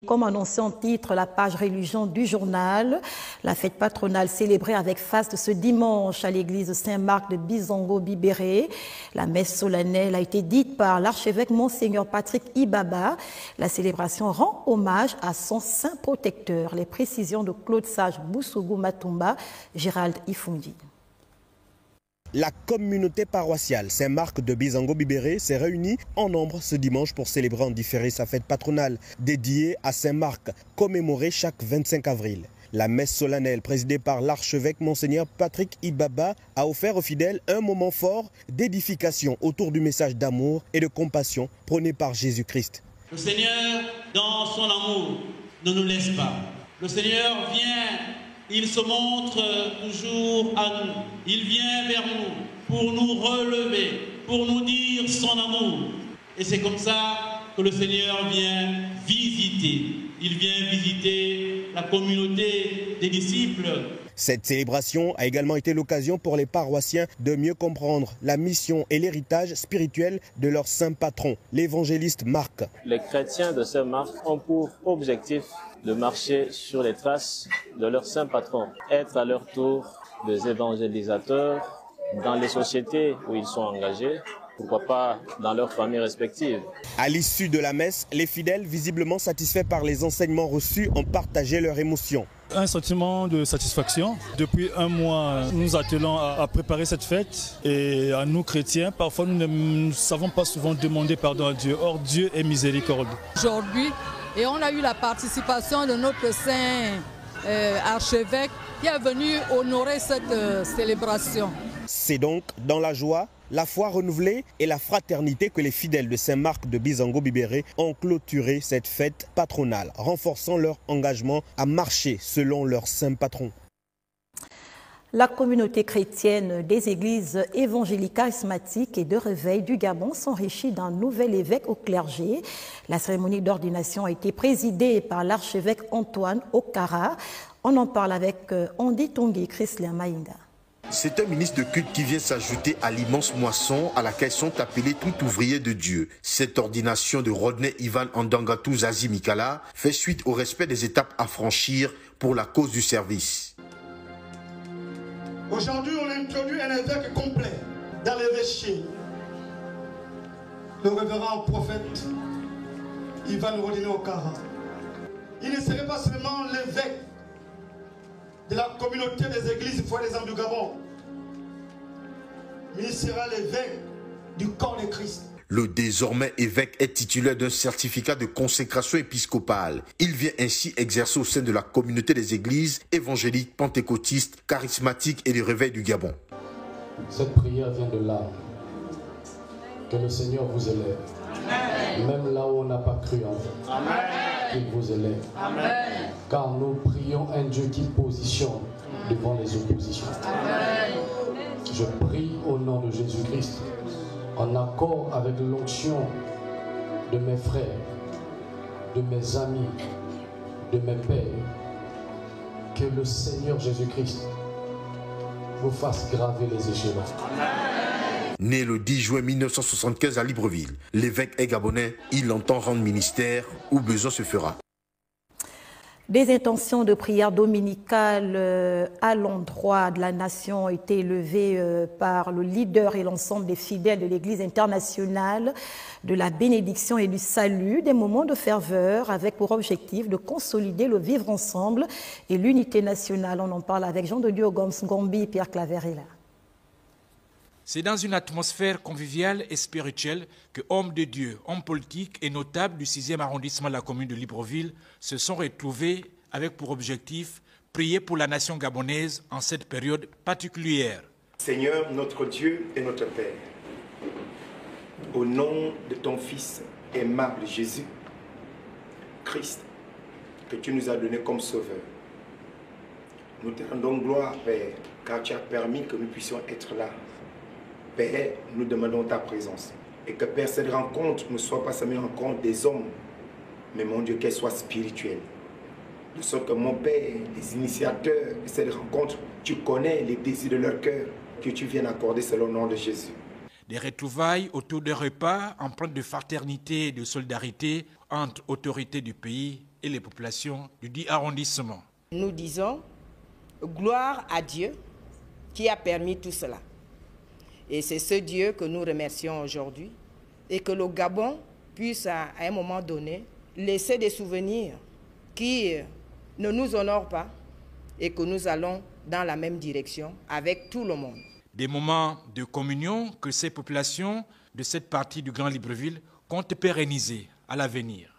Comme annoncé en titre, la page religion du journal, la fête patronale célébrée avec faste ce dimanche à l'église Saint-Marc de Bizango-Bibéré. La messe solennelle a été dite par l'archevêque Monseigneur Patrick Ibaba. La célébration rend hommage à son saint protecteur. Les précisions de Claude Sage Boussougou Matumba, Gérald Ifundi. La communauté paroissiale Saint-Marc de Bizango-Bibéré s'est réunie en nombre ce dimanche pour célébrer en différé sa fête patronale dédiée à Saint-Marc, commémorée chaque 25 avril. La messe solennelle présidée par l'archevêque Monseigneur Patrick Ibaba a offert aux fidèles un moment fort d'édification autour du message d'amour et de compassion prôné par Jésus-Christ. Le Seigneur, dans son amour, ne nous laisse pas. Le Seigneur vient. Il se montre toujours à nous. Il vient vers nous pour nous relever, pour nous dire son amour. Et c'est comme ça que le Seigneur vient visiter. Il vient visiter la communauté des disciples. Cette célébration a également été l'occasion pour les paroissiens de mieux comprendre la mission et l'héritage spirituel de leur saint patron, l'évangéliste Marc. Les chrétiens de Saint-Marc ont pour objectif de marcher sur les traces de leur saint patron, être à leur tour des évangélisateurs dans les sociétés où ils sont engagés, pourquoi pas dans leurs familles respectives. À l'issue de la messe, les fidèles, visiblement satisfaits par les enseignements reçus, ont partagé leurs émotions. Un sentiment de satisfaction. Depuis un mois, nous nous attelons à préparer cette fête. Et à nous chrétiens, parfois nous ne savons pas souvent demander pardon à Dieu. Or, Dieu est miséricorde. Aujourd'hui, et on a eu la participation de notre saint archevêque qui est venu honorer cette célébration. C'est donc dans la joie, la foi renouvelée et la fraternité que les fidèles de Saint-Marc de Bizango-Bibéré ont clôturé cette fête patronale, renforçant leur engagement à marcher selon leur saint patron. La communauté chrétienne des églises évangéliques charismatiques et de réveil du Gabon s'enrichit d'un nouvel évêque au clergé. La cérémonie d'ordination a été présidée par l'archevêque Antoine Okara. On en parle avec Andy Tongi Christian Maïnda. C'est un ministre de culte qui vient s'ajouter à l'immense moisson à laquelle sont appelés tout ouvriers de Dieu. Cette ordination de Rodney Ivan Andangatou Zazi Mikala fait suite au respect des étapes à franchir pour la cause du service. Aujourd'hui, on introduit un évêque complet dans l'évêché. Le révérend prophète Ivan Rodney Okara. Il ne serait pas seulement l'évêque de la communauté des églises foi des âmes du Gabon, mais il sera l'évêque du corps de Christ. Le désormais évêque est titulaire d'un certificat de consécration épiscopale. Il vient ainsi exercer au sein de la communauté des églises évangéliques, pentecôtistes, charismatiques et du réveil du Gabon. Cette prière vient de l'âme. Que le Seigneur vous élève. Amen. Même là où on n'a pas cru en vous. Amen. Qu'il vous élève. Amen. Car nous prions un Dieu qui positionne devant les oppositions. Amen. Je prie au nom de Jésus-Christ, en accord avec l'onction de mes frères, de mes amis, de mes pères, que le Seigneur Jésus-Christ vous fasse graver les échelons. Né le 10 juin 1975 à Libreville, l'évêque est gabonais, il entend rendre ministère où besoin se fera. Des intentions de prière dominicale à l'endroit de la nation ont été élevées par le leader et l'ensemble des fidèles de l'Église internationale de la bénédiction et du salut, des moments de ferveur avec pour objectif de consolider le vivre ensemble et l'unité nationale. On en parle avec Jean de Dieu Goms Ngombi et Pierre Claverilla. C'est dans une atmosphère conviviale et spirituelle que hommes de Dieu, hommes politiques et notables du 6e arrondissement de la commune de Libreville se sont retrouvés avec pour objectif prier pour la nation gabonaise en cette période particulière. Seigneur, notre Dieu et notre Père, au nom de ton Fils aimable Jésus, Christ, que tu nous as donné comme sauveur, nous te rendons gloire, Père, car tu as permis que nous puissions être là. Père, nous demandons ta présence. Et que, Père, cette rencontre ne soit pas seulement une rencontre des hommes, mais, mon Dieu, qu'elle soit spirituelle. De sorte que, mon Père, les initiateurs de cette rencontre, tu connais les désirs de leur cœur, que tu viennes accorder selon le nom de Jésus. Des retrouvailles autour des repas empreintes de fraternité et de solidarité entre autorités du pays et les populations du dit arrondissement. Nous disons gloire à Dieu qui a permis tout cela. Et c'est ce Dieu que nous remercions aujourd'hui et que le Gabon puisse à un moment donné laisser des souvenirs qui ne nous honorent pas et que nous allons dans la même direction avec tout le monde. Des moments de communion que ces populations de cette partie du Grand Libreville comptent pérenniser à l'avenir.